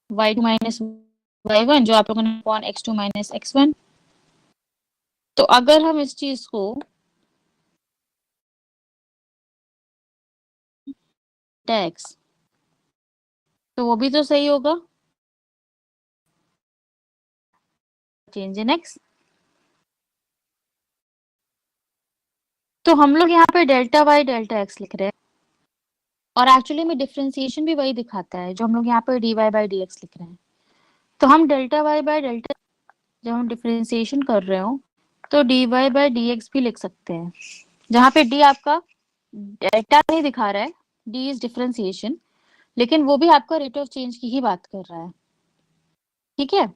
y2 minus y1 जो आप लोगों ने अपॉन x2 माइनस x1। तो अगर हम इस चीज को x, तो वो भी तो सही होगा, चेंज इन x। तो हम लोग यहाँ पे डेल्टा y डेल्टा x लिख रहे हैं, और एक्चुअली में डिफरेंशिएशन भी वही दिखाता है जो हम लोग यहाँ पे dy बाई dx लिख रहे हैं। तो हम डेल्टा y बाई डेल्टा, जब हम डिफरेंशिएशन कर रहे हो तो dy बाई dx भी लिख सकते हैं, जहाँ पे d आपका डेल्टा नहीं दिखा रहा है, d इज डिफरेंशिएशन, लेकिन वो भी आपका रेट ऑफ चेंज की ही बात कर रहा है। ठीक है,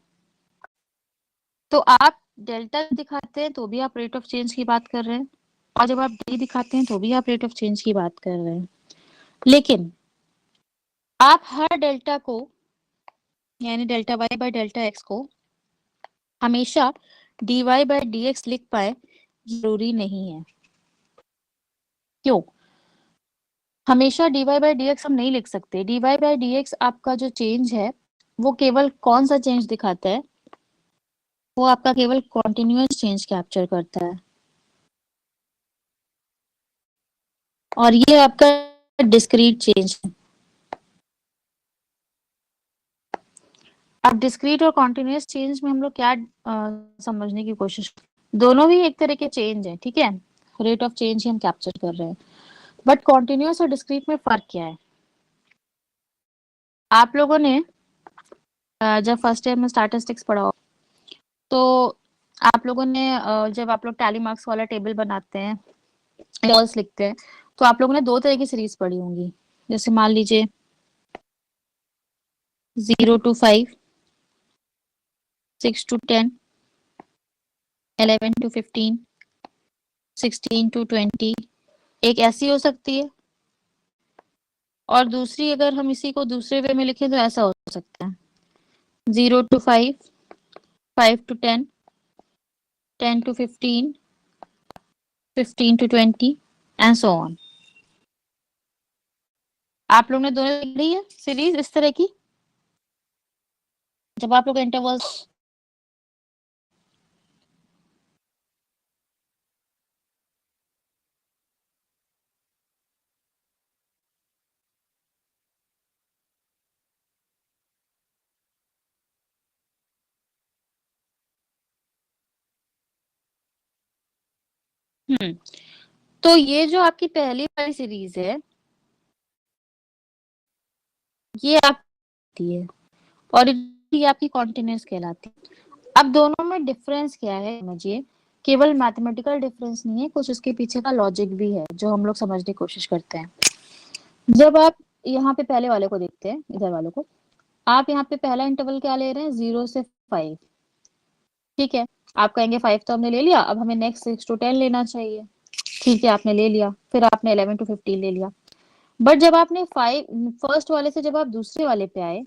तो आप डेल्टा दिखाते हैं तो भी आप रेट ऑफ चेंज की बात कर रहे हैं, और जब आप डी दिखाते हैं तो भी आप रेट ऑफ चेंज की बात कर रहे हैं। लेकिन आप हर डेल्टा को, यानी delta Y by delta X को हमेशा D Y by D X लिख पाए, जरूरी नहीं है। क्यों? हमेशा D Y by D X हम नहीं लिख सकते। D Y by D X आपका जो चेंज है वो केवल कौन सा चेंज दिखाता है? वो आपका केवल कॉन्टिन्यूअस चेंज कैप्चर करता है, और ये आपका डिस्क्रीट चेंज है। अब डिस्क्रीट और कॉन्टिन्यूअस चेंज में हम लोग क्या समझने की कोशिश, दोनों भी एक तरह के चेंज है, ठीक है, रेट ऑफ चेंज ही हम कैप्चर कर रहे हैं। बट कॉन्टिन्यूअस और डिस्क्रीट में फर्क क्या है? आप लोगों ने जब फर्स्ट ईयर में स्टैटिस्टिक्स पढ़ा हो, तो आप लोगों ने जब आप लोग टैली मार्क्स वाला टेबल बनाते हैं, इंटरवल्स लिखते हैं, तो आप लोगों ने दो तरह की सीरीज पढ़ी होंगी। जैसे मान लीजिए 0 to 5, 6 to 10, 11 to 15, 16 to 20, एक ऐसी हो सकती है, और दूसरी अगर हम इसी को दूसरे वे में लिखें तो ऐसा हो सकता है 0 to 5, 5 to 10, 10 to 15, 15 to 20 and so on. आप लोग ने दोनों लिख ली है सीरीज इस तरह की, जब आप लोग इंटरवल्स, तो ये जो आपकी पहली वाली सीरीज है ये आपकी है, और ये आपकी कॉन्टिन्यूअस कहलाती है। अब दोनों में डिफरेंस क्या है समझिए, केवल मैथमेटिकल डिफरेंस नहीं है, कुछ इसके पीछे का लॉजिक भी है जो हम लोग समझने की कोशिश करते हैं। जब आप यहाँ पे पहले वाले को देखते हैं, इधर वालों को, आप यहाँ पे पहला इंटरवल क्या ले रहे हैं? 0 से 5। ठीक है, आप कहेंगे 5 तो हमने ले लिया, अब हमें नेक्स्ट 6 to 10 लेना चाहिए। ठीक है, आपने ले लिया, फिर आपने 11 to 15 ले लिया। बट जब आपने 5 फर्स्ट वाले से जब आप दूसरे वाले पे आए,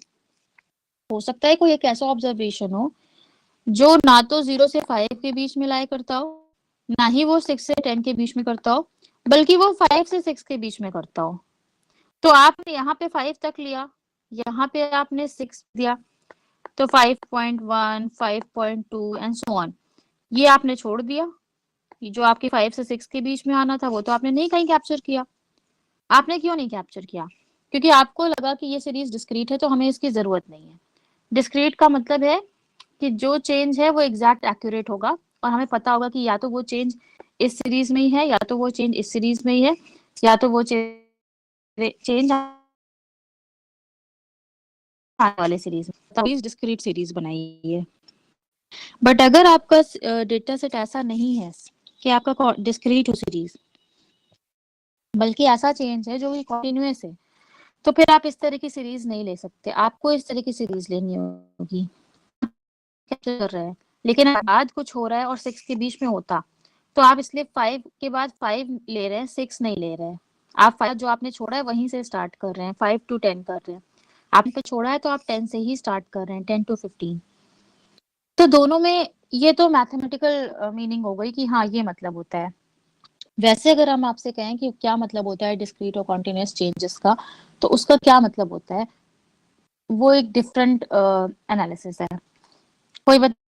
हो सकता है कोई एक ऐसा ऑब्जर्वेशन हो जो ना तो 0 से 5 के बीच में लाया करता हो, ना ही वो 6 से 10 के बीच में करता हो, बल्कि वो 5 से 6 के बीच में करता हो। तो आपने यहाँ पे 5 तक लिया, यहाँ पे आपने 6 दिया, तो 5.1, 5.2 एंड सो ऑन, ये आपने छोड़ दिया। जो आपके 5 से 6 के बीच में आना था वो तो आपने नहीं कहीं कैप्चर किया। आपने क्यों नहीं कैप्चर किया? क्योंकि आपको लगा कि ये सीरीज डिस्क्रीट है तो हमें इसकी जरूरत नहीं है। डिस्क्रीट का मतलब है कि जो चेंज है वो एग्जैक्ट एक्यूरेट होगा, और हमें पता होगा कि या तो वो चेंज इस सीरीज में ही है, या तो वो चेंज इस सीरीज में ही है, या तो वो चेंज आने वाले सीरीज में, तभी डिस्क्रीट सीरीज बनाई है। बट अगर आपका डेटा सेट ऐसा नहीं है कि आपका डिस्क्रीट हो सीरीज, बल्कि ऐसा चेंज है जो कि कॉन्टिन्यूअस है, तो फिर आप इस तरह की सीरीज नहीं ले सकते, आपको इस तरह की सीरीज लेनी होगी। कर रहे हैं, लेकिन बाद कुछ हो रहा है और 6 के बीच में होता, तो आप इसलिए 5 के बाद 5 ले रहे हैं, 6 नहीं ले रहे हैं। आप 5 जो आपने छोड़ा है वहीं से स्टार्ट कर रहे हैं, 5 to 10 कर रहे हैं। आपने छोड़ा है तो आप 10 से ही स्टार्ट कर रहे हैं, 10 to 15। तो दोनों में ये तो मैथमेटिकल मीनिंग हो गई कि हाँ ये मतलब होता है। वैसे अगर हम आपसे कहें कि क्या मतलब होता है डिस्क्रीट और कॉन्टिन्यूअस चेंजेस का, तो उसका क्या मतलब होता है? वो एक डिफरेंट एनालिसिस है। कोई बताएगा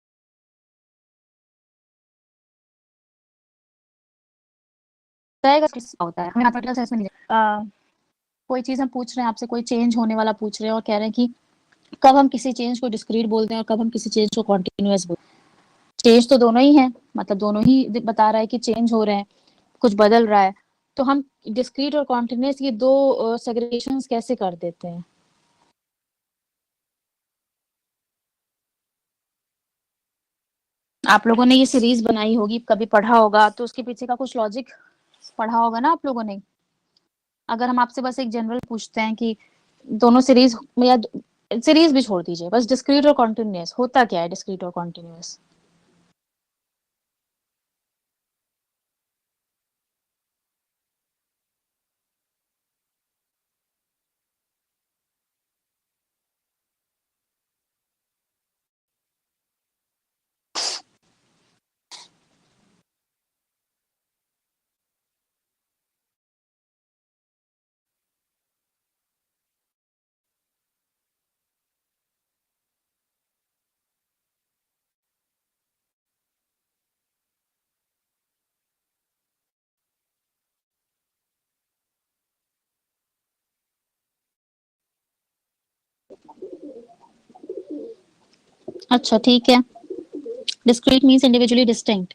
किस होता है? हमें मैथमेटिकल साइंस में नहीं कोई चीज हम पूछ रहे हैं आपसे, कोई चेंज होने वाला पूछ रहे हैं और कह रहे हैं कि कब हम किसी चेंज को डिस्क्रीट बोलते हैं और कब हम किसी चेंज को कॉन्टिन्यूअस बोलते हैं। चेंज तो दोनों ही है, मतलब दोनों ही बता रहा है कि चेंज हो रहे हैं, कुछ बदल रहा है। तो हम डिस्क्रीट और कॉन्टिन्यूअस ये दो सेग्रीगेशंस कैसे कर देते हैं? आप लोगों ने ये सीरीज बनाई होगी, कभी पढ़ा होगा, तो उसके पीछे का कुछ लॉजिक पढ़ा होगा ना आप लोगों ने। अगर हम आपसे बस एक जनरल पूछते हैं कि दोनों सीरीज या सीरीज भी छोड़ दीजिए, बस डिस्क्रीट और कॉन्टिन्यूअस होता क्या है, डिस्क्रीट और कॉन्टिन्यूअस? अच्छा ठीक है, डिस्क्रीट मीन्स इंडिविजुअली डिस्टिंक्ट।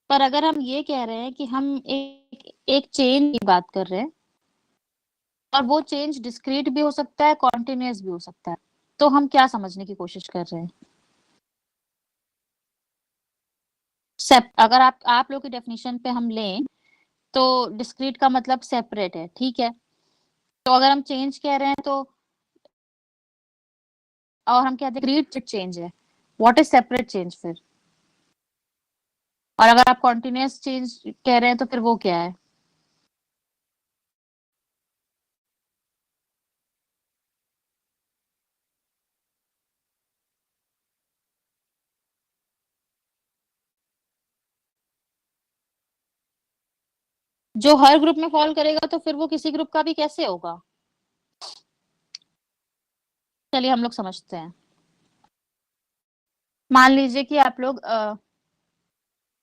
पर अगर हम ये कह रहे हैं कि हम एक चेन की बात कर रहे हैं और वो चेंज डिस्क्रीट भी हो सकता है, कॉन्टिन्यूअस भी हो सकता है, तो हम क्या समझने की कोशिश कर रहे हैं? सेप अगर आप लोग की डेफिनेशन पे हम लें तो डिस्क्रीट का मतलब सेपरेट है, ठीक है। तो अगर हम चेंज कह रहे हैं तो, और हम कहते हैं डिस्क्रीट चेंज है, व्हाट इज सेपरेट चेंज फिर? और अगर आप कॉन्टिन्यूअस चेंज कह रहे हैं तो फिर वो क्या है? जो हर ग्रुप में फॉल करेगा तो फिर वो किसी ग्रुप का भी कैसे होगा? चलिए हम लोग समझते हैं। मान लीजिए कि आप लोग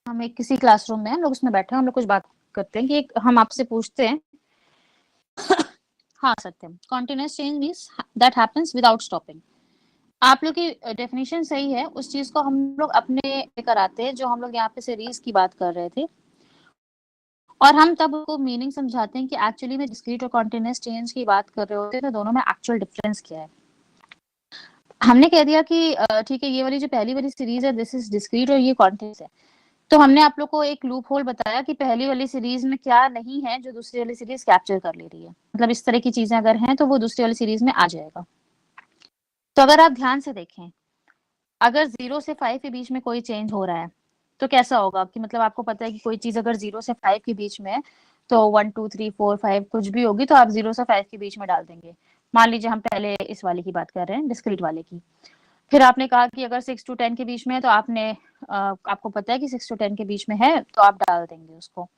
हम एक किसी क्लासरूम में हैं, हम लोग उसमें बैठे हैं, हम लोग कुछ बात करते हैं कि हम आपसे पूछते हैं। हाँ Satyam, continuous change means that happens without stopping. आप लोग की डेफिनेशन सही है, उस चीज को हम लोग अपने लेकर आते हैं जो हम लोग यहाँ पे सीरीज की बात कर रहे थे, और हम तब उसको मीनिंग समझाते हैं कि एक्चुअली में डिस्क्रीट और कॉन्टिन्यूअस चेंज की बात कर रहे होते हैं तो दोनों में एक्चुअल डिफरेंस क्या है। हमने कह दिया कि ठीक है, ये वाली जो पहली वाली सीरीज है दिस इज डिस्क्रीट और ये कॉन्टिन्यूअस है। तो हमने आप लोग को एक लूप होल बताया कि पहली वाली सीरीज में क्या नहीं है जो दूसरी वाली सीरीज कैप्चर कर ले रही है, मतलब इस तरह की चीजें अगर हैं तो वो दूसरी वाली सीरीज में आ जाएगा। तो अगर आप ध्यान से देखें, अगर 0 से 5 के बीच में कोई चेंज हो रहा है तो कैसा होगा कि मतलब आपको पता है कि कोई चीज अगर 0 से 5 के बीच में है तो 1 2 3 4 5 कुछ भी होगी तो आप 0 से 5 के बीच में डाल देंगे। मान लीजिए हम पहले इस वाले की बात कर रहे हैं, डिस्क्रीट वाले की। फिर आपने कहा कि अगर 6 to 10 के बीच में है तो आपको पता है कि 6 to 10 के बीच में है तो आप डाल देंगे उसको।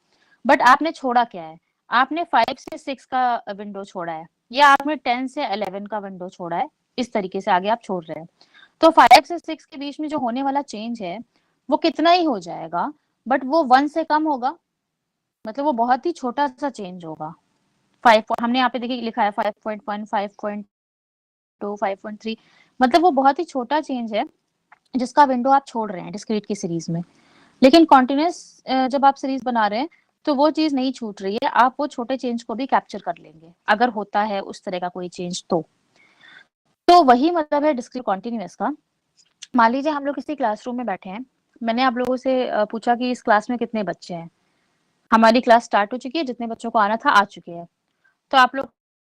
बट आपने छोड़ा क्या है? आपने 5 से 6 का विंडो छोड़ा है, या आपने 10 से 11 का विंडो छोड़ा है। इस तरीके से आगे आप छोड़ रहे हैं। तो 5 से 6 के बीच में जो होने वाला चेंज है वो कितना ही हो जाएगा, बट वो 1 से कम होगा, मतलब वो बहुत ही छोटा सा चेंज होगा। 5 हमने यहाँ पे देखिए लिखा है 5.1 5.2 5.3, मतलब वो बहुत ही छोटा चेंज है जिसका विंडो आप छोड़ रहे हैं डिस्क्रीट की सीरीज में। लेकिन कॉन्टिन्यूअस जब आप सीरीज बना रहे हैं तो वो चीज नहीं छूट रही है, आप वो छोटे चेंज को भी कैप्चर कर लेंगे अगर होता है उस तरह का कोई चेंज तो वही मतलब है डिस्क्रीट कॉन्टिन्यूअस का। मान लीजिए हम लोग किसी क्लासरूम में बैठे हैं, मैंने आप लोगों से पूछा कि इस क्लास में कितने बच्चे हैं। हमारी क्लास स्टार्ट हो चुकी है, जितने बच्चों को आना था आ चुके हैं। तो आप लोग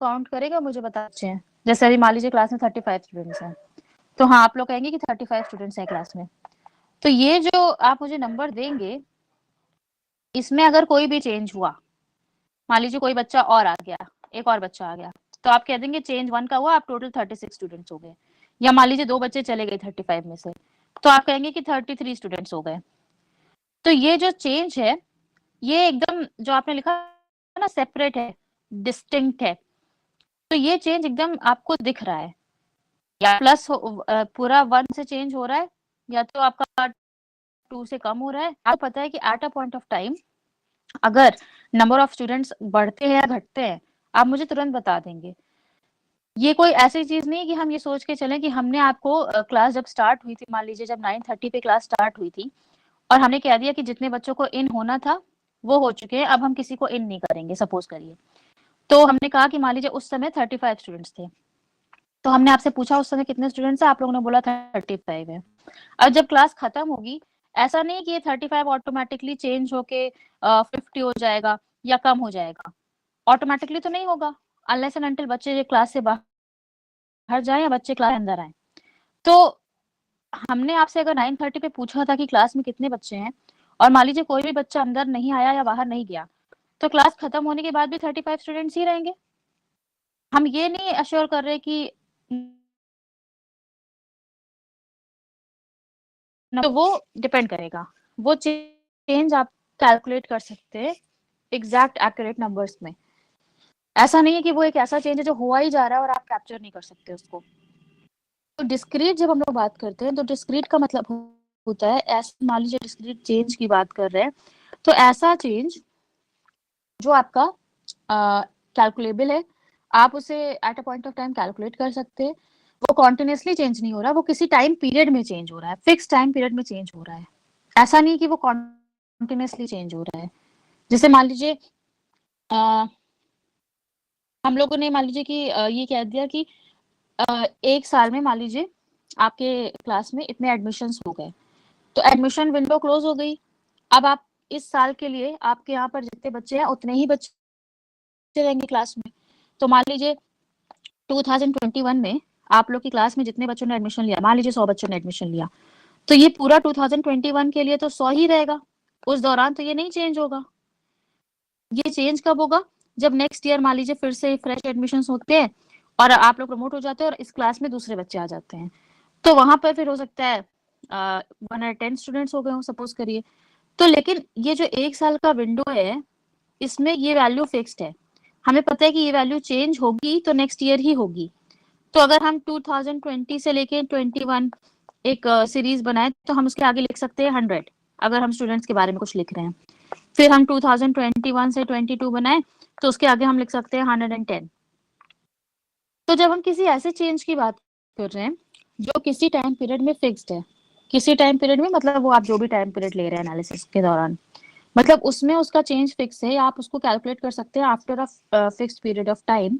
काउंट करेगा, मुझे बता बच्चे हैं। जैसे अभी मान लीजिए क्लास में 35 स्टूडेंट्स हैं, तो हाँ आप लोग कहेंगे कि 35 स्टूडेंट्स हैं क्लास में। तो ये जो आप मुझे नंबर देंगे, इसमें अगर कोई भी चेंज हुआ, मान लीजिए कोई बच्चा और आ गया, एक और बच्चा आ गया, तो आप कह देंगे चेंज 1 का हुआ, आप टोटल 36 स्टूडेंट्स हो गए। या मान लीजिए 2 बच्चे चले गए 35 में से, तो आप कहेंगे कि 33 स्टूडेंट्स हो गए। तो ये जो चेंज है, ये एकदम जो आपने लिखा ना सेपरेट है, डिस्टिंक्ट है। तो ये चेंज एकदम आपको दिख रहा है, या प्लस पूरा 1 से चेंज हो रहा है, या तो आपका 2 से कम हो रहा है। आपको पता है कि at a point of time अगर नंबर ऑफ स्टूडेंट्स बढ़ते हैं या घटते हैं, आप मुझे तुरंत बता देंगे। ये कोई ऐसी चीज नहीं कि हम ये सोच के चलें कि हमने आपको क्लास जब स्टार्ट हुई थी, मान लीजिए जब 9:30 पे क्लास स्टार्ट हुई थी, और हमने कह दिया कि जितने बच्चों को इन होना था वो हो चुके हैं, अब हम किसी को इन नहीं करेंगे, सपोज करिए। तो हमने कहा कि मान लीजिए उस समय 35 स्टूडेंट्स थे, तो हमने आपसे पूछा उस समय कितने स्टूडेंट्स है, आप लोगों ने बोला 35 है। अब जब क्लास खत्म होगी, ऐसा नहीं कि ये 35 ऑटोमेटिकली चेंज होके 50 हो जाएगा या कम हो जाएगा। ऑटोमेटिकली तो नहीं होगा, अनलेस एंड अनटिल बच्चे क्लास से बाहर जाए या बच्चे क्लास के अंदर आए। तो हमने आपसे अगर 9:30 पे पूछा था कि क्लास में कितने बच्चे हैं, और मान लीजिए कोई भी बच्चा अंदर नहीं आया या बाहर नहीं गया, तो क्लास खत्म होने के बाद भी 35 स्टूडेंट्स ही रहेंगे। हम ये नहीं अश्योर कर रहे कि तो वो डिपेंड करेगा, वो चेंज आप कैलकुलेट कर सकते हैं एग्जैक्ट एक्यूरेट नंबर्स में। ऐसा नहीं है कि वो एक ऐसा चेंज है जो हुआ ही जा रहा है और आप कैप्चर नहीं कर सकते उसको। तो डिस्क्रीट जब हम लोग बात करते हैं, तो डिस्क्रीट का मतलब होता है, ऐसा मान लीजिए डिस्क्रीट चेंज की बात कर रहे हैं, तो ऐसा चेंज जो आपका कैलकुलेबल है, आप उसे at a point of time calculate कर सकते हैं। वो कॉन्टिन्यूसली चेंज नहीं हो रहा, वो किसी टाइम पीरियड में चेंज हो रहा है, फिक्स टाइम पीरियड में चेंज हो रहा है। ऐसा नहीं कि वो कॉन्टिन्यूसली चेंज हो रहा है। जैसे मान लीजिए हम लोगों ने मान लीजिए कि ये कह दिया कि 1 साल में मान लीजिए आपके क्लास में इतने एडमिशन्स हो गए, तो एडमिशन विंडो क्लोज हो गई। अब आप इस साल के लिए आपके यहाँ पर जितने बच्चे हैं उतने ही बच्चे रहेंगे क्लास में। तो मान लीजिए 2021 में आप लोग की क्लास में जितने बच्चों ने एडमिशन लिया, मान लीजिए 100 बच्चों ने एडमिशन लिया, तो ये पूरा 2021 के लिए तो 100 ही रहेगा, उस दौरान तो ये नहीं चेंज होगा। ये चेंज कब होगा, जब नेक्स्ट ईयर मान लीजिए फिर से फ्रेश एडमिशन होते हैं और आप लोग प्रमोट हो जाते हैं और इस क्लास में दूसरे बच्चे आ जाते हैं, तो वहां पर फिर हो सकता है 110 स्टूडेंट्स हो गए हो सपोज करिए। तो लेकिन ये जो 1 साल का विंडो है, इसमें ये वैल्यू फिक्स्ड है, हमें पता है कि ये वैल्यू चेंज होगी तो नेक्स्ट ईयर ही होगी। तो अगर हम 2020 से लेके 21 एक सीरीज बनाए, तो हम उसके आगे लिख सकते हैं 100, अगर हम स्टूडेंट्स के बारे में कुछ लिख रहे हैं। फिर हम 2021 से 22 बनाए, तो उसके आगे हम लिख सकते हैं 110। तो जब हम किसी ऐसे चेंज की बात कर रहे हैं जो किसी टाइम पीरियड में फिक्स्ड है, किसी टाइम पीरियड में मतलब वो आप जो भी टाइम पीरियड ले रहे हैं एनालिसिस के दौरान, मतलब उसमें उसका चेंज फिक्स है, या आप उसको कैलकुलेट कर सकते हैं after a fixed period of time,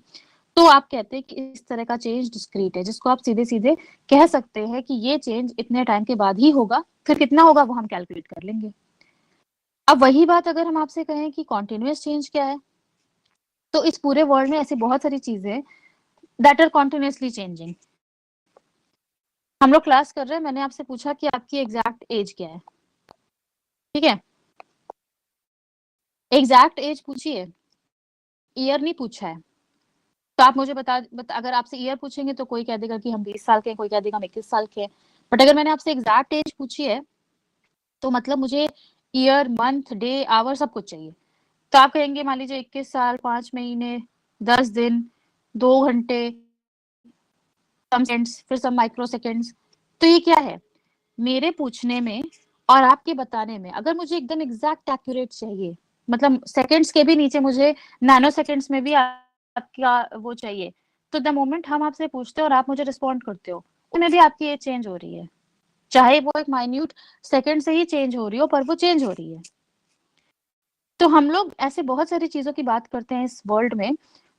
तो आप कहते हैं कि इस तरह का चेंज डिस्क्रीट है, जिसको आप सीधे सीधे कह सकते हैं कि ये चेंज इतने टाइम के बाद ही होगा, फिर कितना होगा वो हम कैलकुलेट कर लेंगे। अब वही बात अगर हम आपसे कहें कि कॉन्टिन्यूअस चेंज क्या है, तो इस पूरे वर्ल्ड में ऐसी बहुत सारी चीजें दैट आर कॉन्टिन्यूअसली चेंजिंग। हम लोग क्लास कर रहे हैं, मैंने आपसे पूछा कि आपकी एग्जैक्ट एज क्या है, ठीक है, एग्जैक्ट एज पूछी है, ईयर नहीं पूछा है। तो आप मुझे अगर आपसे ईयर पूछेंगे तो कोई कह देगा कि हम 20 साल के हैं, कोई कह देगा हम 21 साल के हैं। बट अगर मैंने आपसे एग्जैक्ट एज पूछी है, तो मतलब मुझे ईयर, मंथ, डे, आवर सब कुछ चाहिए। तो आप कहेंगे मान लीजिए 21 साल, 5 महीने, 10 दिन, 2 घंटे, सम सेकंड्स, फिर सम माइक्रो सेकंड्स। तो ये क्या है, मेरे पूछने में और आपके बताने में अगर मुझे एकदम एग्जैक्ट एक्यूरेट चाहिए, मतलब सेकंड्स के भी नीचे मुझे नैनो सेकंड्स में भी आपका वो चाहिए, तो द मोमेंट हम आपसे पूछते हो और आप मुझे रिस्पॉन्ड करते हो, उनमें भी आपकी एज चेंज हो रही है, चाहे वो एक माइन्यूट सेकंड से ही चेंज हो रही हो, पर वो चेंज हो रही है। तो हम लोग ऐसे बहुत सारी चीजों की बात करते हैं इस वर्ल्ड में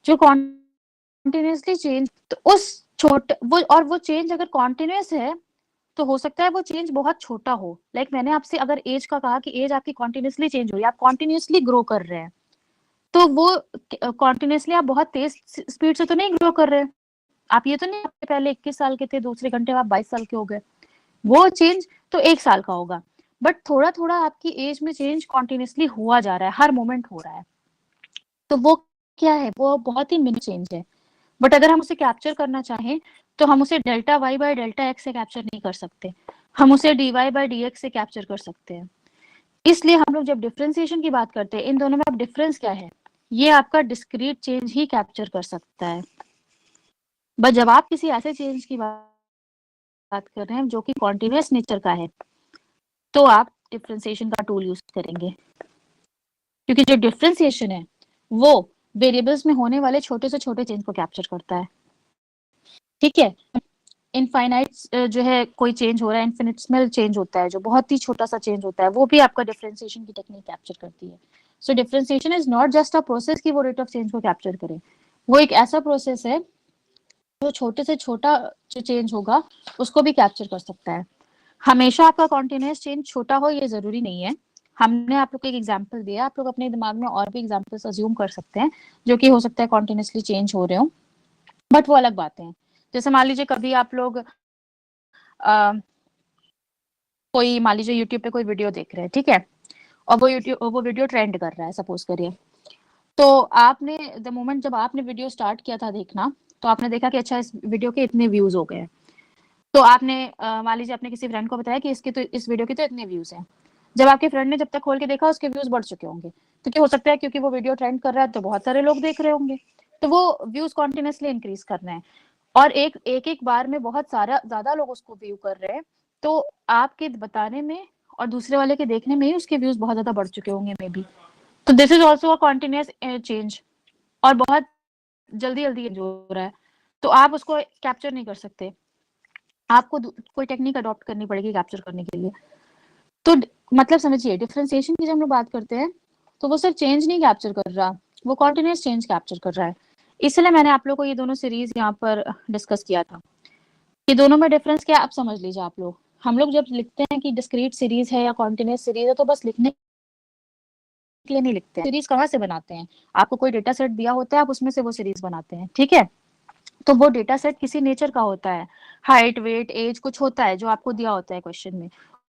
जो कॉन्टिन्यूसली चेंज, तो उस छोटे वो, और वो चेंज अगर कॉन्टिन्यूस है तो हो सकता है वो चेंज बहुत छोटा हो। लाइक मैंने आपसे अगर एज का कहा कि एज आपकी कॉन्टिन्यूसली चेंज हो रही है, आप कॉन्टिन्यूसली ग्रो कर रहे हैं, तो वो कॉन्टिन्यूसली आप बहुत तेज स्पीड से तो नहीं ग्रो कर रहे हैं। आप ये तो नहीं पहले 21 साल के थे, दूसरे घंटे आप 22 साल के हो गए, वो चेंज तो 1 साल का होगा। बट थोड़ा थोड़ा आपकी एज में चेंज कॉन्टिन्यूसली हुआ जा रहा है, हर मोमेंट हो रहा है। तो वो क्या है, वो बहुत ही मिनी चेंज है, बट अगर हम उसे कैप्चर करना चाहें तो हम उसे delta Y by delta X से कैप्चर नहीं कर सकते, हम उसे D Y by D X से कैप्चर कर सकते हैं। इसलिए हम लोग जब डिफरेंशिएशन की बात करते हैं, इन दोनों में अब डिफरेंस क्या है, ये आपका डिस्क्रीट चेंज ही कैप्चर कर सकता है। बट जब आप किसी ऐसे चेंज की बात कर रहे हैं जो कि कॉन्टिन्यूअस नेचर का है, तो आप डिफरेंशिएशन का टूल यूज करेंगे, क्योंकि जो डिफरेंशिएशन है वो वेरिएबल्स में होने वाले छोटे से छोटे चेंज को कैप्चर करता है। ठीक है, इनफाइनाइट जो है कोई चेंज हो रहा है, इन्फिनिटेसिमल चेंज होता है जो बहुत ही छोटा सा चेंज होता है, वो भी आपका डिफरेंशिएशन की टेक्निक कैप्चर करती है। So differentiation is not just a process कि वो रेट ऑफ चेंज को कैप्चर करे, वो एक ऐसा प्रोसेस है जो छोटे से छोटा जो चेंज होगा उसको भी कैप्चर कर सकता है। हमेशा आपका कॉन्टिन्यूअस चेंज छोटा हो ये जरूरी नहीं है। हमने आप लोग को एक एग्जांपल दिया, आप लोग अपने दिमाग में और भी एग्जांपल्स अज्यूम कर सकते हैं जो कि हो सकता है कॉन्टिन्यूअसली चेंज हो रहे हो, बट वो अलग बातें हैं। जैसे मान लीजिए कभी आप लोग कोई मान लीजिए यूट्यूब पे कोई वीडियो देख रहे हैं, ठीक है, और वो वीडियो ट्रेंड कर रहा है सपोज करिए, तो आपने द मोमेंट जब आपने वीडियो स्टार्ट किया था देखना, तो आपने देखा कि अच्छा इस वीडियो के इतने व्यूज हो गए, तो आपने मान लीजिए अपने किसी फ्रेंड को बताया कि इसके तो इस वीडियो के तो इतने व्यूज हैं। जब आपके फ्रेंड ने जब तक खोल के देखा उसके व्यूज बढ़ चुके होंगे, तो क्या हो सकता है क्योंकि वो वीडियो ट्रेंड कर रहा है तो बहुत सारे लोग देख रहे होंगे, तो वो व्यूज कॉन्टिन्यूसली इंक्रीज कर रहे हैं, और एक बार में बहुत सारा ज्यादा लोग उसको व्यू कर रहे हैं, तो आपके बताने में और दूसरे वाले के देखने में ही उसके व्यूज बहुत ज्यादा बढ़ चुके होंगे मे बी। तो this is also a continuous change, और बहुत जल्दी जल्दी हो रहा है, तो आप उसको कैप्चर नहीं कर सकते, आपको कोई टेक्निक अडॉप्ट करनी पड़ेगी कैप्चर करने के लिए। तो मतलब समझिए डिफरेंशिएशन की जब हम लोग बात करते हैं तो वो सिर्फ चेंज नहीं कैप्चर कर रहा, वो कॉन्टिन्यूस चेंज कैप्चर कर रहा है। इसलिए मैंने आप लोग को ये दोनों सीरीज यहाँ पर डिस्कस किया था कि दोनों में डिफरेंस क्या है, आप समझ लीजिए आप लोग। हम लोग जब लिखते हैं कि डिस्क्रीट सीरीज है या कॉन्टिन्यूस सीरीज है, तो बस लिखने के लिए नहीं लिखते हैं। सीरीज कहाँ से बनाते हैं, आपको कोई डेटा सेट दिया होता है, आप उसमें से वो सीरीज बनाते हैं, ठीक है। तो वो डेटा सेट किसी नेचर का होता है, हाइट वेट एज कुछ होता है जो आपको दिया होता है क्वेश्चन में,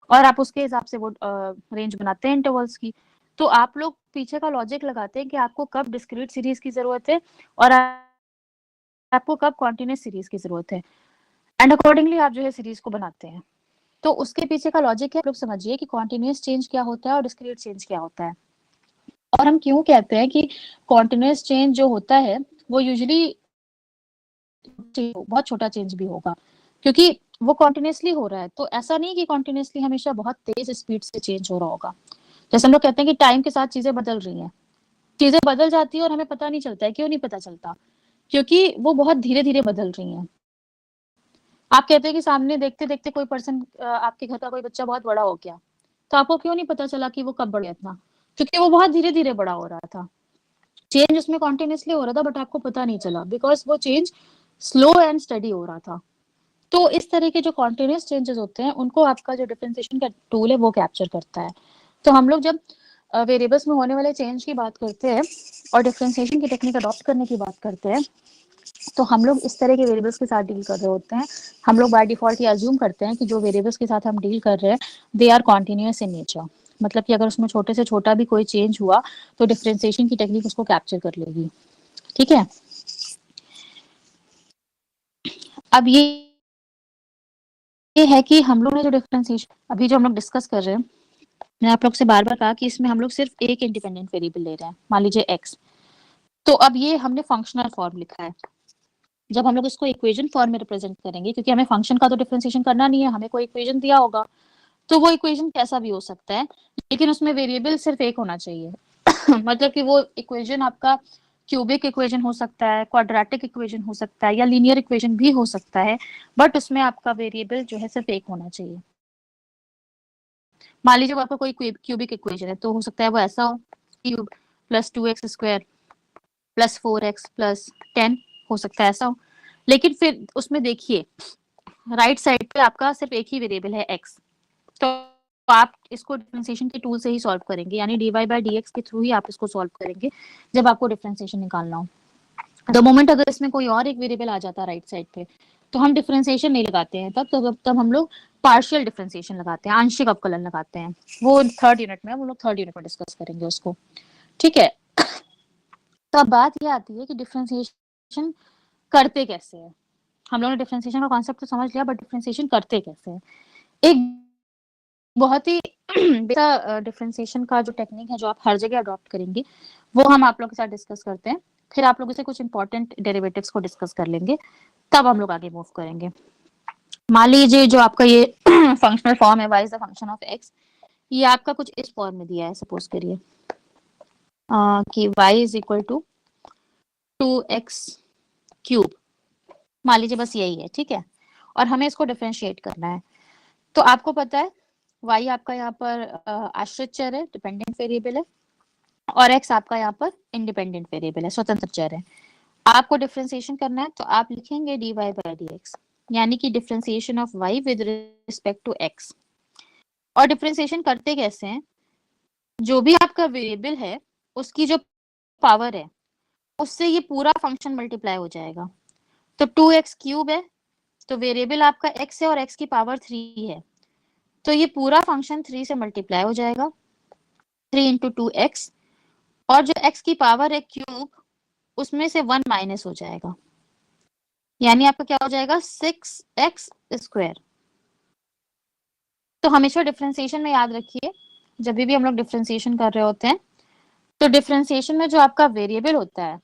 और आप उसके हिसाब से वो रेंज बनाते हैं इंटरवल्स की। तो आप लोग पीछे का लॉजिक लगाते हैं कि आपको कब डिस्क्रीट सीरीज की जरूरत है और आपको कब कॉन्टिन्यूस सीरीज की जरूरत है, एंड अकॉर्डिंगली आप जो है सीरीज को बनाते हैं। तो उसके पीछे का लॉजिक है, आप लोग समझिए कि कॉन्टिन्यूस चेंज क्या होता है और डिस्क्रीट चेंज क्या होता है, और हम क्यों कहते हैं कि कॉन्टिन्यूस चेंज जो होता है वो यूजुअली बहुत छोटा चेंज भी होगा, क्योंकि वो कॉन्टिन्यूसली हो रहा है। तो ऐसा नहीं कि कॉन्टिन्यूसली हमेशा बहुत तेज स्पीड से चेंज हो रहा होगा। जैसे हम लोग कहते हैं कि टाइम के साथ चीजें बदल रही हैं, चीजें बदल जाती है और हमें पता नहीं चलता है। क्यों नहीं पता चलता, क्योंकि वो बहुत धीरे धीरे बदल रही हैं। आप कहते हैं कि सामने देखते देखते कोई पर्सन, आपके घर का कोई बच्चा बहुत बड़ा हो गया, तो आपको क्यों नहीं पता चला कि वो कब बढ़ गया इतना, क्योंकि वो बहुत धीरे धीरे बड़ा हो रहा था। चेंज उसमें कॉन्टिन्यूसली हो रहा था बट आपको पता नहीं चला, बिकॉज वो चेंज स्लो एंड स्टडी हो रहा था। तो इस तरह के जो कॉन्टिन्यूस चेंजेस होते हैं उनको आपका जो डिफरेंशिएशन का टूल है वो कैप्चर करता है। तो हम लोग जब वेरिएबल्स में होने वाले चेंज की बात करते हैं और डिफरेंशिएशन की टेक्निक अडॉप्ट करने की बात करते हैं, तो हम लोग इस तरह के वेरिएबल्स के साथ डील कर रहे होते हैं। हम लोग बाय डिफॉल्ट ये अज्यूम करते हैं कि जो वेरिएबल्स के साथ हम डील कर रहे हैं they are continuous in nature, मतलब कि अगर उसमें छोटे से छोटा भी कोई चेंज हुआ तो डिफरेंशिएशन की टेक्निक उसको कैप्चर कर लेगी, ठीक है। अब ये है कि हम लोग ने जो डिफरेंशिएशन अभी जो हम लोग डिस्कस कर रहे हैं, मैंने आप लोग से बार बार कहा कि इसमें हम लोग सिर्फ एक इंडिपेंडेंट वेरिएबल ले रहे हैं, मान लीजिए एक्स। तो अब ये हमने फंक्शनल फॉर्म लिखा है। जब हम लोग इसको इक्वेशन फॉर्म में रिप्रेजेंट करेंगे, क्योंकि हमें फंक्शन का तो डिफरेंशिएशन करना नहीं है, हमें कोई इक्वेशन दिया होगा, तो वो इक्वेशन कैसा भी हो सकता है, लेकिन उसमें वेरिएबल सिर्फ एक होना चाहिए। मतलब कि वो इक्वेशन आपका क्यूबिक इक्वेशन हो सकता है, क्वाड्रेटिक इक्वेशन हो सकता है, या लीनियर इक्वेशन भी हो सकता है, बट उसमें आपका वेरिएबल जो है सिर्फ एक होना चाहिए। मान लीजिए आपका कोई क्यूबिक इक्वेशन है, तो हो सकता है वो ऐसा हो, cube plus 2x² plus 4x plus 10, हो सकता है ऐसा हो। लेकिन फिर उसमें देखिए राइट साइड पे आपका सिर्फ एक ही वेरिएबल है x, तो आप इसको डिफरेंशिएशन के टूल से ही सॉल्व करेंगे, यानी dy बाय dx के थ्रू ही आप इसको सॉल्व करेंगे जब आपको डिफरेंशिएशन निकालना हो। द मोमेंट अगर इसमें कोई और एक वेरिएबल आ जाता है राइट साइड पे, तो हम डिफरेंशिएशन नहीं लगाते हैं, तब हम लोग पार्शियल डिफरेंशिएशन लगाते हैं, आंशिक अवकलन लगाते हैं। वो थर्ड यूनिट में, हम लोग थर्ड यूनिट में डिस्कस करेंगे उसको, ठीक है। तो अब बात ये आती है कि डिफरेंशिएशन करते कैसे हैं। हम लोगों ने डिफरेंशिएशन का कॉन्सेप्ट तो समझ लिया, बट डिफरेंशिएशन करते कैसे हैं। एक बहुत ही डिफरेंशिएशन का जो टेक्निक है जो आप हर जगह अडॉप्ट करेंगे, वो हम आप लोगों के साथ डिस्कस करते हैं। फिर आप लोगों से कुछ इंपॉर्टेंट डेरिवेटिव्स को डिस्कस कर लेंगे, तब हम लोग आगे मूव करेंगे। मान लीजिए जो आपका ये फंक्शनल फॉर्म है y is the function of x, ये आपका कुछ इस फॉर्म में दिया है। सपोज करिए कि y is equal to 2x cube, मान लीजिए बस यही है, ठीक है। और हमें इसको डिफरेंशिएट करना है। तो आपको पता है y आपका यहाँ पर आश्रित चर है, डिपेंडेंट वेरिएबल है, और x आपका यहाँ पर इंडिपेंडेंट वेरिएबल है, स्वतंत्र चर है। आपको डिफरेंशिएशन करना है, तो आप लिखेंगे dy बाई dx, यानी कि differentiation of y with respect to x। और डिफरेंशिएशन करते कैसे हैं, जो भी आपका वेरिएबल है उसकी जो पावर है उससे ये पूरा फंक्शन मल्टीप्लाई हो जाएगा। तो 2x क्यूब है, तो वेरिएबल आपका x है और x की पावर 3 है, तो ये पूरा फंक्शन 3 से मल्टीप्लाई हो जाएगा, 3 इंटू 2x, और जो x की पावर है क्यूब, उसमें से 1 माइनस हो जाएगा, यानी आपका क्या हो जाएगा 6x स्क्वायर। तो हमेशा डिफरेंशिएशन में याद रखिए, जब भी हम लोग डिफरेंशिएशन कर रहे होते हैं, तो डिफरेंशिएशन में जो आपका वेरिएबल होता है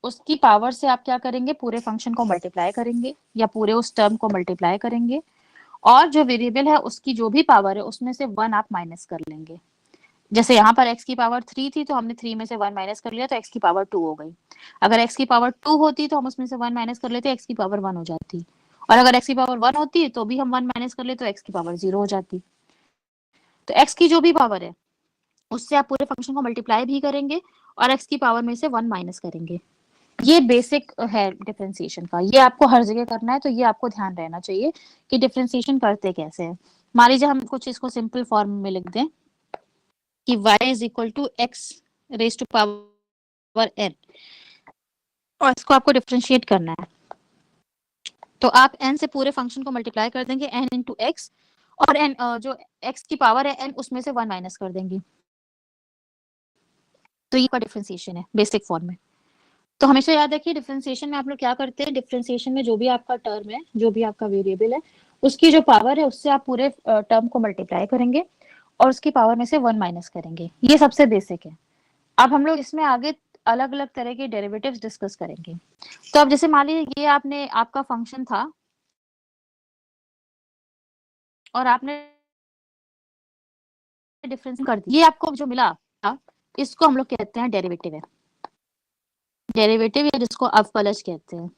उसकी पावर से आप क्या करेंगे, पूरे फंक्शन को मल्टीप्लाई करेंगे या पूरे उस टर्म को मल्टीप्लाई करेंगे, और जो वेरिएबल है उसकी जो भी पावर है उसमें से 1 आप माइनस कर लेंगे। जैसे यहाँ पर x की पावर 3 थी, तो हमने 3 में से 1 माइनस कर लिया, तो x की पावर 2 हो गई। अगर x की पावर 2 होती तो हम उसमें से 1 माइनस कर लेते, x की पावर 1 हो जाती। और अगर x की पावर 1 होती तो भी हम 1 माइनस कर लेते, तो x की पावर 0 हो जाती। तो x की जो भी पावर है उससे आप पूरे फंक्शन को मल्टीप्लाई भी करेंगे और x की पावर में से 1 माइनस करेंगे। ये बेसिक है डिफरेंशिएशन का, ये आपको हर जगह करना है, तो ये आपको ध्यान रहना चाहिए कि डिफरेंशिएशन करते कैसे हैं। मान लीजिए हम कुछ इसको सिंपल फॉर्म में लिख दें कि y is equal to x raise to power n, और इसको आपको डिफरेंशिएट करना है। तो आप n से पूरे फंक्शन को मल्टीप्लाई कर देंगे, n इंटू एक्स, और n जो x की पावर है n उसमें से 1 माइनस कर देंगे। तो ये का डिफरेंशिएशन है बेसिक फॉर्म में। तो हमेशा याद रखिए डिफरेंशिएशन में आप लोग क्या करते हैं, डिफरेंशिएशन में जो भी आपका टर्म है, जो भी आपका वेरिएबल है, उसकी जो पावर है उससे आप पूरे टर्म को मल्टीप्लाई करेंगे और उसकी पावर में से 1 माइनस करेंगे। ये सबसे बेसिक है। अब हम लोग इसमें आगे अलग अलग तरह के डेरिवेटिव्स डिस्कस करेंगे। तो अब जैसे मान लीजिए ये आपने आपका फंक्शन था और आपने डिफरेंस कर दिया, ये आपको जो मिला इसको हम लोग कहते हैं डेरिवेटिव है, डेरिवेटिव या जिसको अवकलज कहते हैं,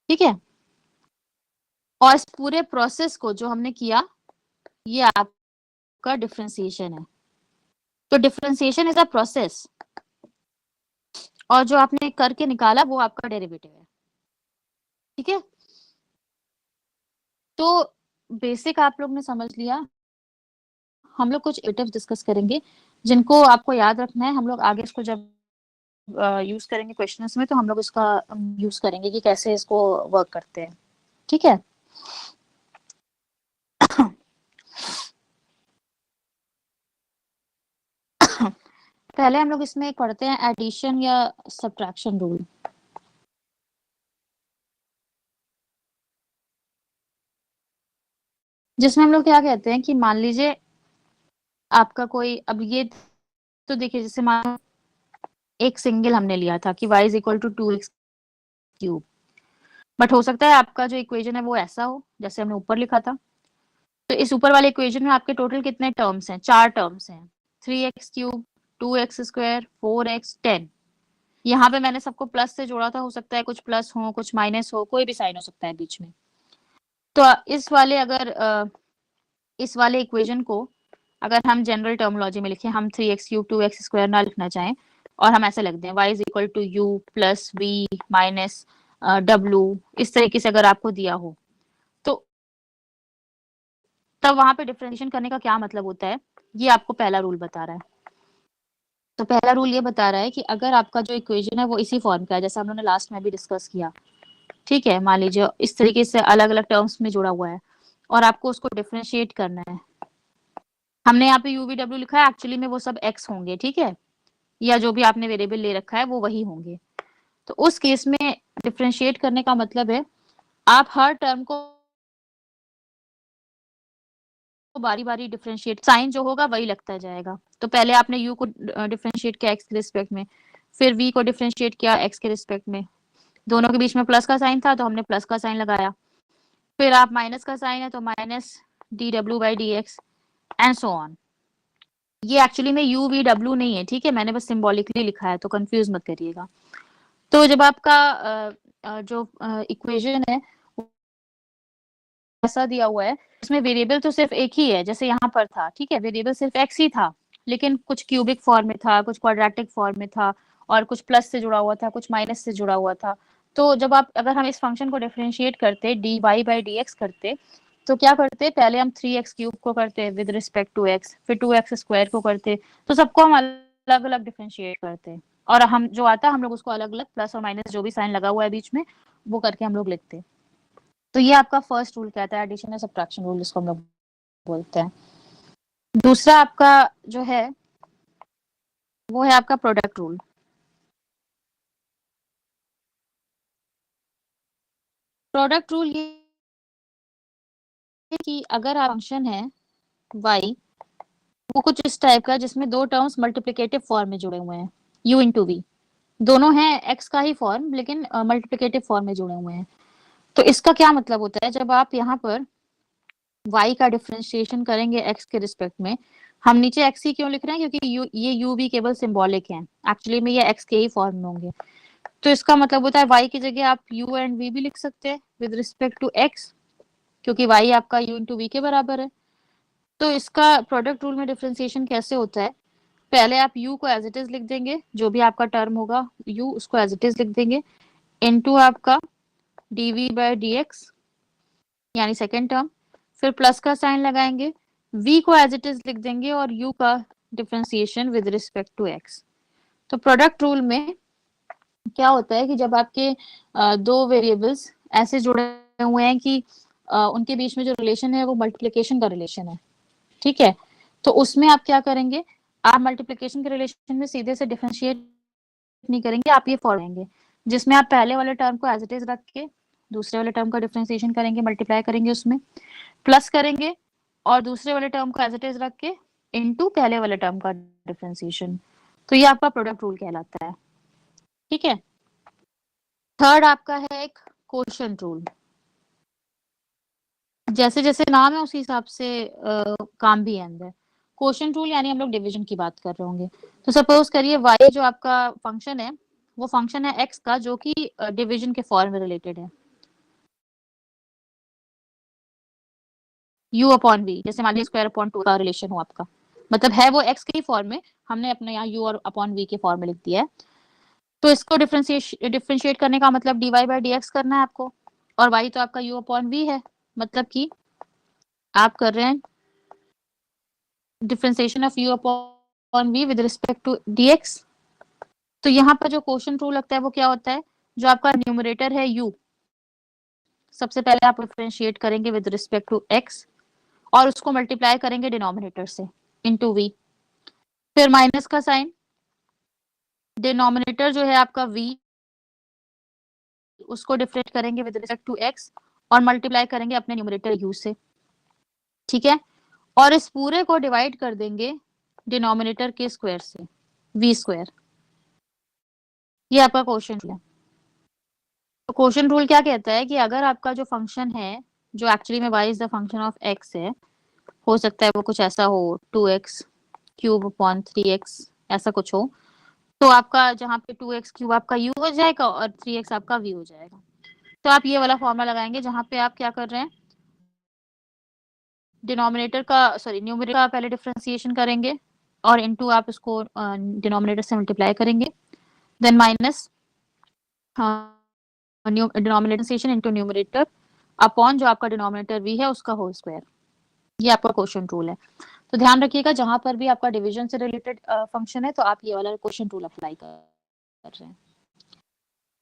ठीक है। और इस पूरे प्रोसेस को जो हमने किया ये आपका डिफरेंशिएशन है। तो डिफरेंशिएशन इज अ प्रोसेस, और जो आपने करके निकाला वो आपका डेरिवेटिव है, ठीक है। तो बेसिक आप लोग ने समझ लिया। हम लोग कुछ डेरिवेटिव्स डिस्कस करेंगे जिनको आपको याद रखना है। हम लोग आगे इसको जब यूज करेंगे क्वेश्चंस में, तो हम लोग इसका यूज करेंगे कि कैसे इसको वर्क करते हैं, ठीक है। पहले हम लोग इसमें पढ़ते हैं एडिशन या सब्ट्रैक्शन रूल। जिसमें हम लोग क्या कहते हैं कि मान लीजिए आपका कोई, अब ये तो देखिए जैसे मान एक सिंगल हमने लिया था कि y is equal to 2x cube, but हो सकता है आपका जो इक्वेशन है वो ऐसा हो जैसे हमने ऊपर लिखा था। तो इस ऊपर वाले इक्वेशन में आपके टोटल कितने टर्म्स हैं, 4 टर्म्स हैं, 3x cube, 2x square, 4x, 10। यहाँ पे मैंने सबको प्लस से जोड़ा था, हो सकता है कुछ प्लस हो कुछ माइनस हो, कोई भी साइन हो सकता है बीच में। तो इस वाले इक्वेशन को अगर हम जनरल टर्मिनोलॉजी में लिखें, हम 3x क्यूब 2x स्क्वायर ना लिखना चाहें और हम ऐसे लिख दें y is equal to u plus v minus डब्ल्यू, इस तरीके से अगर आपको दिया हो, तो तब वहां पे डिफरेंशिएशन करने का क्या मतलब होता है, ये आपको पहला रूल बता रहा है। तो पहला रूल ये बता रहा है कि अगर आपका जो इक्वेशन है वो इसी फॉर्म का है जैसा हम लोगों ने लास्ट में भी डिस्कस किया, ठीक है, मान लीजिए इस तरीके से अलग अलग टर्म्स में जुड़ा हुआ है और आपको उसको डिफरेंशिएट करना है। हमने यहाँ पे uvw लिखा है, एक्चुअली में वो सब x होंगे, ठीक है, या जो भी आपने वेरिएबल ले रखा है वो वही होंगे। तो उस केस में डिफरेंशिएट करने का मतलब है आप हर टर्म को बारी बारी डिफरेंशिएट, साइन जो होगा वही लगता जाएगा। तो पहले आपने यू को डिफरेंशिएट किया एक्स के रिस्पेक्ट में, फिर वी को डिफरेंशिएट किया एक्स के रिस्पेक्ट में, दोनों के बीच में प्लस का साइन था तो हमने प्लस का साइन लगाया, फिर आप माइनस का साइन है तो minus D W by d x and so on. ये एक्चुअली में यू वी डब्ल्यू नहीं है, ठीक है, मैंने बस सिंबॉलिकली लिखा है, तो कंफ्यूज मत करिएगा। तो जब आपका जो इक्वेशन है ऐसा दिया हुआ है, इसमें वेरिएबल तो सिर्फ एक ही है जैसे यहाँ पर था, ठीक है, वेरिएबल सिर्फ एक्स ही था, लेकिन कुछ क्यूबिक फॉर्म में था, कुछ क्वाड्रेटिक फॉर्म में था, और कुछ प्लस से जुड़ा हुआ था, कुछ माइनस से जुड़ा हुआ था। तो जब आप, अगर हम इस फंक्शन को डिफरेंशिएट करते, d y by d x करते, तो क्या करते, पहले हम 3x क्यूब को करते विद रिस्पेक्ट टू x, फिर 2x स्क्वायर को करते, तो सबको हम अलग अलग डिफरेंशिएट करते, और हम जो आता हम लोग उसको अलग अलग प्लस और माइनस जो भी साइन लगा हुआ है बीच में वो करके हम लोग लिखते। तो ये आपका फर्स्ट रूल कहता है एडिशन या सब्ट्रैक्शन रूल, जिसको हम लोग बोलते हैं। दूसरा आपका जो है वो है आपका प्रोडक्ट रूल। प्रोडक्ट रूल ये कि अगर आप फंक्शन है y, वो कुछ इस टाइप का जिसमें दो टर्म्स मल्टीप्लिकेटिव फॉर्म में जुड़े हुए हैं, u इंटू वी, दोनों हैं x का ही फॉर्म लेकिन मल्टीप्लिकेटिव फॉर्म में जुड़े हुए हैं। तो इसका क्या मतलब होता है, जब आप यहाँ पर y का डिफरेंशिएशन करेंगे x के रिस्पेक्ट में, हम नीचे x ही क्यों लिख रहे हैं, क्योंकि ये u भी केवल सिंबॉलिक है, एक्चुअली में ये x के ही फॉर्म में होंगे। तो इसका मतलब होता है y की जगह आप u एंड v भी लिख सकते हैं विद रिस्पेक्ट टू x, क्योंकि y आपका u इंटू वी के बराबर है। तो इसका प्रोडक्ट रूल में डिफरेंशिएशन कैसे होता है, पहले आप u को एज इट इज लिख देंगे, जो भी आपका टर्म होगा u उसको एज इट इज लिख देंगे, इनटू आपका dv बाय dx यानी सेकेंड टर्म, फिर प्लस का साइन लगाएंगे, v को एज इट इज लिख देंगे और u का differentiation with respect to x। तो प्रोडक्ट रूल में क्या होता है कि जब आपके दो वेरिएबल्स ऐसे जुड़े हुए हैं कि उनके बीच में जो रिलेशन है वो मल्टीप्लिकेशन का रिलेशन है, ठीक है, तो उसमें आप क्या करेंगे, आप मल्टीप्लिकेशन के रिलेशन में सीधे से डिफरेंशिएट नहीं करेंगे, आप ये फॉलो करेंगे जिसमें आप पहले वाले टर्म को एज इट इज रख के दूसरे वाले टर्म का डिफरेंशिएशन करेंगे, मल्टीप्लाई करेंगे, उसमें प्लस करेंगे, और दूसरे वाले टर्म को एज इट इज रख के इनटू पहले वाले टर्म का डिफरेंशिएशन। तो ये आपका प्रोडक्ट रूल कहलाता है, ठीक है। थर्ड आपका है एक कोशेंट रूल। जैसे जैसे नाम है उसी हिसाब से काम भी है अंदर। कोशेंट रूल यानी हम लोग डिवीजन की बात कर रहे होंगे। तो सपोज करिए y जो आपका फंक्शन है वो फंक्शन है x का जो कि डिवीजन के फॉर्म में रिलेटेड है, u अपॉन v, जैसे मान लीजिए स्क्वायर अपॉन 2 का रिलेशन हो आपका, मतलब है वो x के ही फॉर्म में, हमने अपने यहाँ u और अपॉन v के फॉर्म में लिख दिया है। तो इसको डिफरेंशिएट करने का मतलब dy बाई dx करना है आपको, और y तो आपका u अपॉन v है, मतलब कि आप कर रहे हैं differentiation of u upon v with respect to dx। तो यहाँ पर जो क्वोशंट रूल लगता है वो क्या होता है, जो आपका न्यूमरेटर है u, सबसे पहले आप डिफरेंशिएट करेंगे विद रिस्पेक्ट टू x और उसको मल्टीप्लाई करेंगे डिनोमिनेटर से इनटू v, फिर माइनस का साइन, डिनोमिनेटर जो है आपका v उसको डिफरेंट करेंगे विद रिस्पेक्ट टू x और मल्टीप्लाई करेंगे अपने न्यूमरेटर u से, ठीक है, और इस पूरे को डिवाइड कर देंगे डिनोमिनेटर के स्क्वायर से, v स्क्वायर। ये आपका क्वोशंट रूल है। तो क्वोशंट रूल क्या कहता है कि अगर आपका जो फंक्शन है जो एक्चुअली में y is the function of x है, हो सकता है वो कुछ ऐसा हो 2x क्यूब अपॉन 3x ऐसा कुछ हो, तो आपका जहाँ पे 2x क्यूब आपका u हो जाएगा और 3x आपका v हो जाएगा। तो आप ये वाला फॉर्मूला लगाएंगे जहाँ पे आप क्या कर रहे हैं, डिनोमिनेटर का सॉरी न्यूमरेटर का पहले डिफरेंशिएशन करेंगे और इनटू आप इसको डिनोमिनेटर से मल्टीप्लाई करेंगे, then minus denominator into numerator upon जो आपका डिनोमिनेटर v है उसका होल स्क्वायर। ये आपका क्वोशंट रूल है। तो ध्यान रखिएगा जहां पर भी आपका डिवीजन से रिलेटेड फंक्शन है तो आप ये वाला क्वोशंट रूल अप्लाई कर रहे हैं।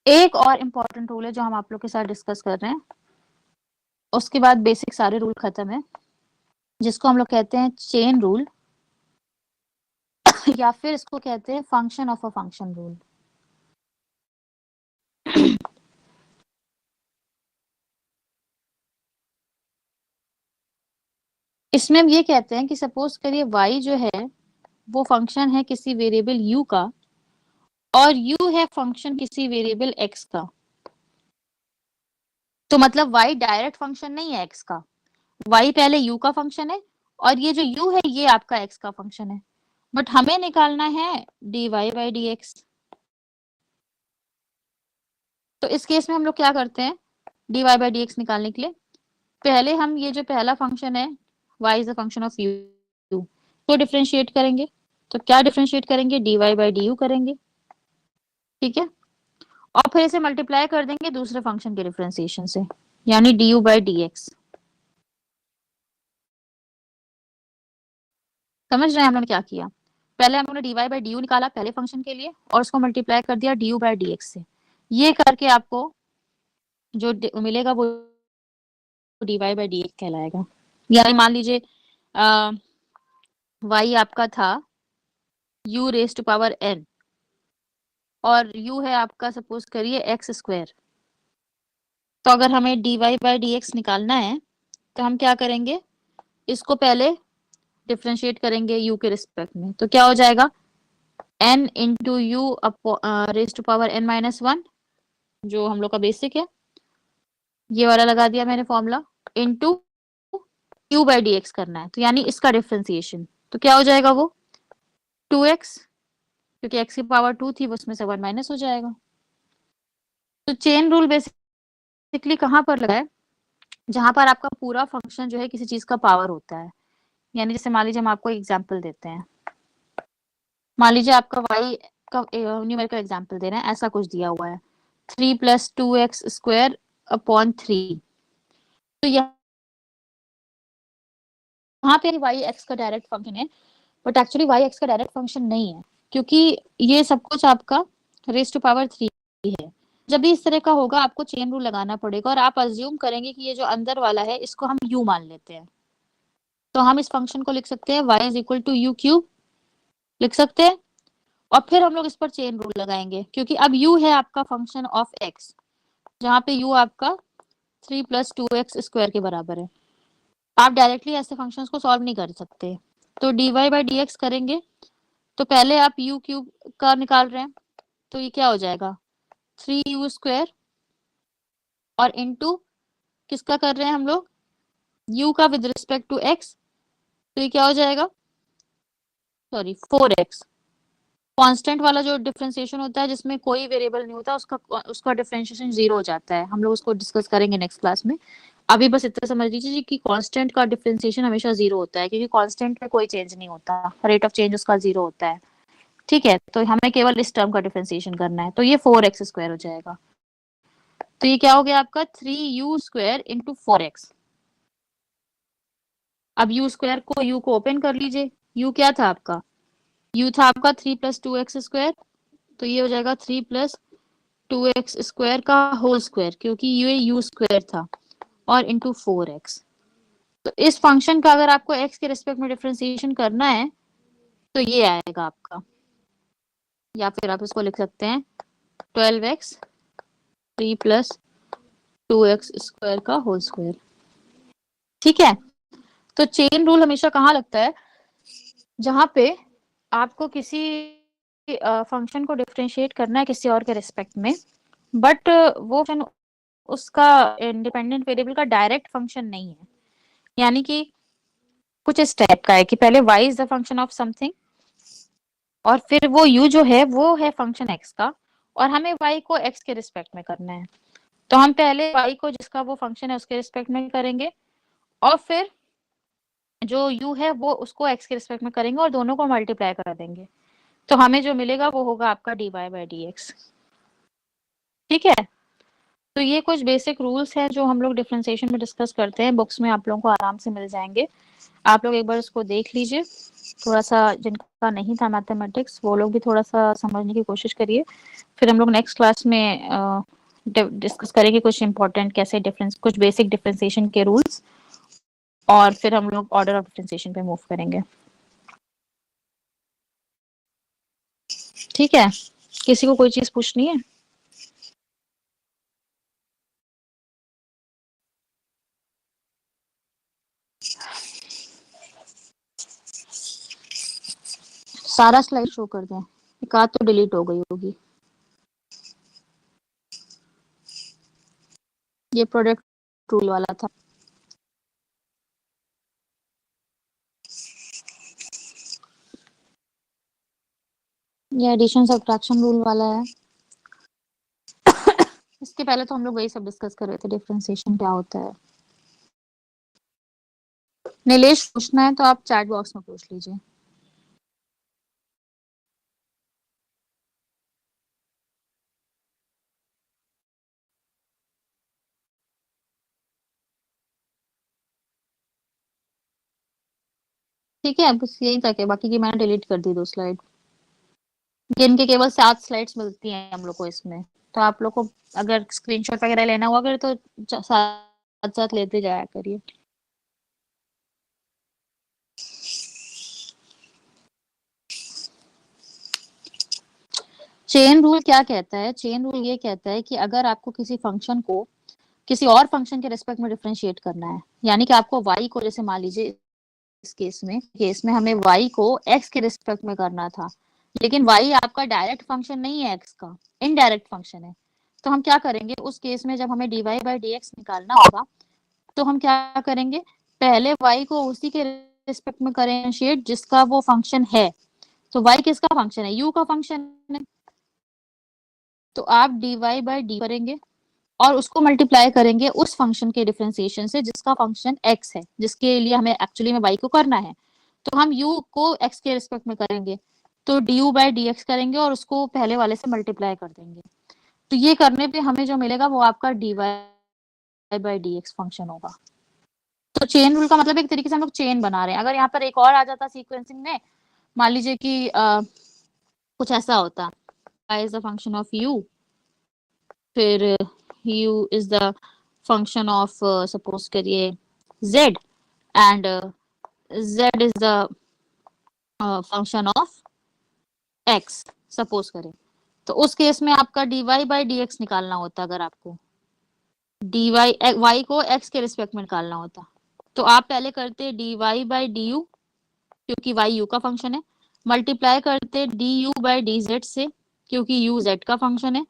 एक और इम्पोर्टेंट रूल है जो हम आप लोग के साथ डिस्कस कर रहे हैं, उसके बाद बेसिक सारे रूल खत्म है, जिसको हम लोग कहते हैं चेन रूल या फिर इसको कहते हैं function of a function rule. इसमें हम ये कहते हैं कि सपोज करिए y जो है वो फंक्शन है किसी वेरिएबल u का और u है फंक्शन किसी वेरिएबल x का। तो मतलब y डायरेक्ट फंक्शन नहीं है x का, y पहले u का फंक्शन है और ये जो u है ये आपका x का फंक्शन है, बट हमें निकालना है dy बाई dx। तो इस केस में हम लोग क्या करते हैं, dy बाई dx निकालने के लिए पहले हम ये जो पहला फंक्शन है y is the function of u तो डिफरेंशिएट करेंगे। तो क्या डिफरेंशिएट करेंगे, dy बाई du करेंगे, ठीक है। और फिर इसे मल्टीप्लाई कर देंगे दूसरे फंक्शन के डिफरेंशिएशन से, यानी du बाई dx। समझ रहे हैं हम लोगने क्या किया, पहले हम लोगों ने dy बाई du निकाला पहले फंक्शन के लिए और उसको मल्टीप्लाई कर दिया du बाई dx से। ये करके आपको जो मिलेगा वो dy बाई dx कहलाएगा। यानी मान लीजिए y आपका था u raise to power n और u है आपका सपोज करिए एक्स स्क्वायर। तो अगर हमें dy बाई dx निकालना है तो हम क्या करेंगे, इसको पहले डिफरेंशिएट करेंगे u के रिस्पेक्ट में। तो क्या हो जाएगा, n into u raise to power n minus one, जो हम लोग का बेसिक है, ये वाला लगा दिया मैंने formula, into u by dx करना है, तो यानी इसका डिफरेंशिएशन। तो क्या हो जाएगा वो 2x, क्योंकि x की पावर 2 थी उसमें से 1 माइनस हो जाएगा। तो चेन रूल बेसिकली कहाँ पर लगा है, जहां पर आपका पूरा फंक्शन जो है किसी चीज का पावर होता है। यानी जैसे मान लीजिए हम आपको एग्जांपल देते हैं, मान लीजिए आपका y का न्यूमेरिकल एग्जांपल दे रहे हैं, ऐसा कुछ दिया हुआ है 3 प्लस 2x स्क्वायर अपॉन 3। तो यहाँ पे y x का डायरेक्ट फंक्शन है, बट एक्चुअली y x का डायरेक्ट फंक्शन नहीं है, क्योंकि ये सब कुछ आपका रेज टू पावर 3 है। जब भी इस तरह का होगा आपको चेन रूल लगाना पड़ेगा और आप अज्यूम करेंगे कि ये जो अंदर वाला है इसको हम u मान लेते हैं। तो हम इस फंक्शन को लिख सकते हैं y is equal to u cube, लिख सकते हैं। और फिर हम लोग इस पर चेन रूल लगाएंगे, क्योंकि अब u है आपका फंक्शन ऑफ x, जहाँ पे u आपका 3 प्लस 2x स्क्वायर के बराबर है। आप डायरेक्टली ऐसे फंक्शंस को सॉल्व नहीं कर सकते, तो dy बाई dx करेंगे। तो पहले आप u क्यूब का निकाल रहे हैं, तो ये क्या हो जाएगा 3u स्क्वायर, और इनटू किसका कर रहे हैं हम लोग, u का विद रिस्पेक्ट टू x, तो ये क्या हो जाएगा, सॉरी 4x। कांस्टेंट वाला जो डिफरेंशिएशन होता है जिसमें कोई वेरिएबल नहीं होता, उसका उसका डिफरेंशिएशन जीरो हो जाता है। हम लोग उसको डिस्कस करेंगे नेक्स्ट क्लास में। अभी बस इतना समझ लीजिए कि कांस्टेंट का डिफरेंशिएशन हमेशा जीरो होता है, क्योंकि कांस्टेंट में कोई चेंज नहीं होता, रेट ऑफ चेंज उसका जीरो होता है, ठीक है। तो हमें केवल इस टर्म का डिफरेंशिएशन करना है, तो ये 4x स्क्वायर हो जाएगा। तो ये क्या हो गया आपका 3u स्क्वायर इंटू 4x। अब u स्क्वायर को u को ओपन कर लीजिए, u क्या था आपका, u था आपका 3 प्लस 2x स्क्वायर, तो ये हो जाएगा 3 प्लस 2x स्क्वायर का होल स्क्वायर, क्योंकि ये u स्क्वायर था, और इंटू 4x। तो इस फंक्शन का अगर आपको x के रिस्पेक्ट में डिफरेंशिएशन करना है तो ये आएगा आपका, या फिर आप इसको लिख सकते हैं 12x 3 प्लस 2x स्क्वायर का होल स्क्वायर, ठीक है। तो चेन रूल हमेशा कहाँ लगता है, जहां पे आपको किसी फंक्शन को डिफरेंशिएट करना है किसी और के रिस्पेक्ट में, बट वो फंक्शन उसका इंडिपेंडेंट वेरिएबल का डायरेक्ट फंक्शन नहीं है। यानी कि कुछ इस टाइप का है कि पहले y is the function of something और फिर वो u जो है वो है फंक्शन x का, और हमें y को x के रिस्पेक्ट में करना है। तो हम पहले y को जिसका वो फंक्शन है उसके रिस्पेक्ट में करेंगे, और फिर जो u है वो उसको x के रिस्पेक्ट में करेंगे और दोनों को मल्टीप्लाई कर देंगे। तो हमें जो मिलेगा वो होगा आपका dy बाई dx, ठीक है। तो ये कुछ बेसिक रूल्स हैं जो हम लोग डिफरेंशिएशन में डिस्कस करते हैं, बुक्स में आप लोगों को आराम से मिल जाएंगे। आप लोग एक बार उसको देख लीजिए, थोड़ा सा जिनका नहीं था मैथमेटिक्स वो लोग भी थोड़ा सा समझने की कोशिश करिए। फिर हम लोग नेक्स्ट क्लास में डिस्कस करेंगे कुछ इंपॉर्टेंट कैसे डिफरेंस, कुछ बेसिक डिफरेंशिएशन के रूल्स, और फिर हम लोग ऑर्डर ऑफ डिफरेंशिएशन पे मूव करेंगे, ठीक है। किसी को कोई चीज पूछनी है? सारा स्लाइड शो कर दें? एक आध तो डिलीट हो गई होगी। ये प्रोडक्ट रूल वाला था। ये एडिशन सब्ट्रैक्शन रूल वाला है। इसके पहले तो हम लोग वही सब डिस्कस कर रहे थे, डिफरेंशिएशन क्या होता है। नीलेश पूछना है तो आप चैट बॉक्स में पूछ लीजिए। ठीक है, बस यही तक है, बाकी की मैंने डिलीट कर दी 2 स्लाइड। गेम के केवल 7 स्लाइड्स मिलती हैं हम लोग को इसमें, तो आप लोग को अगर स्क्रीनशॉट वगैरह लेना हुआ अगर तो साथ साथ लेते जाया करिए। चेन रूल क्या कहता है? चेन रूल ये कहता है कि अगर आपको किसी फंक्शन को किसी और फंक्शन के रिस्पेक्ट में डिफरेंशिएट करना है, यानी कि आपको y को, जैसे मान लीजिए इस केस में हमें y को x के रिस्पेक्ट में करना था, लेकिन y आपका डायरेक्ट फंक्शन नहीं है x का, इनडायरेक्ट फंक्शन है। तो हम क्या करेंगे उस केस में, जब हमें dy बाई dx निकालना होगा, तो हम क्या करेंगे, पहले y को उसी के रिस्पेक्ट में करेंशिएट जिसका वो फंक्शन है। तो y किसका फंक्शन है? u का फंक्शन है। तो आप dy बाई डी करेंगे और उसको मल्टीप्लाई करेंगे उस फंक्शन के डिफरेंशिएशन से जिसका फंक्शन x है, जिसके लिए हमें एक्चुअली में y को करना है। तो हम u को x के रिस्पेक्ट में करेंगे, तो du बाई dx करेंगे और उसको पहले वाले से मल्टीप्लाई कर देंगे। तो ये करने पे हमें जो मिलेगा वो आपका dy बाई dx फंक्शन होगा। तो चेन रूल का मतलब एक तरीके से हम लोग चेन बना रहे हैं। अगर यहाँ पर एक और आ जाता सीक्वेंसिंग में, मान लीजिए कि कुछ ऐसा होता, y is the function of u, फिर u is the function of suppose करिए z, and z is the function of x, suppose करें। तो उस केस में आपका dy बाई dx निकालना होता, अगर आपको dy y को x के रिस्पेक्ट में निकालना होता, तो आप पहले करते dy बाई du, क्योंकि y u का फंक्शन है, मल्टीप्लाई करते du बाई dz से, क्योंकि u z का फंक्शन है,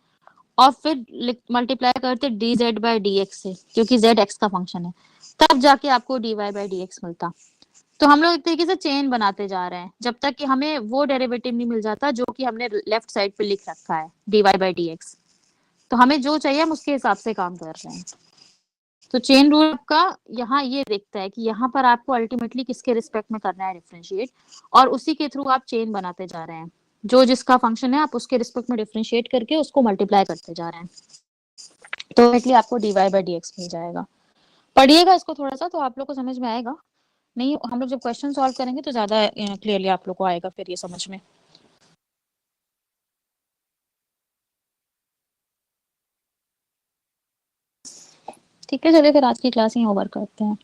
और फिर मल्टीप्लाई करते dz बाई dx से, क्योंकि z x का फंक्शन है। तब जाके आपको dy बाई dx मिलता। तो हम लोग एक तरीके से चेन बनाते जा रहे हैं जब तक कि हमें वो डेरिवेटिव नहीं मिल जाता जो कि हमने लेफ्ट साइड पे लिख रखा है, dy बाई dx। तो हमें जो चाहिए हम उसके हिसाब से काम कर रहे हैं। तो चेन रूल का यहाँ ये देखता है कि यहाँ पर आपको अल्टीमेटली किसके रिस्पेक्ट में करना है डिफरेंशिएट, और उसी के थ्रू आप चेन बनाते जा रहे हैं। जो जिसका फंक्शन है आप उसके रिस्पेक्ट में डिफरेंशिएट करके उसको मल्टीप्लाई करते जा रहे हैं, तो इसलिए आपको dy बाई dx मिल जाएगा। पढ़िएगा इसको थोड़ा सा तो आप लोग को समझ में आएगा। नहीं, हम लोग जब क्वेश्चन सॉल्व करेंगे तो ज्यादा क्लियरली आप लोग को आएगा फिर ये समझ में। ठीक है, चलिए फिर आज की क्लास ही ओवर करते हैं।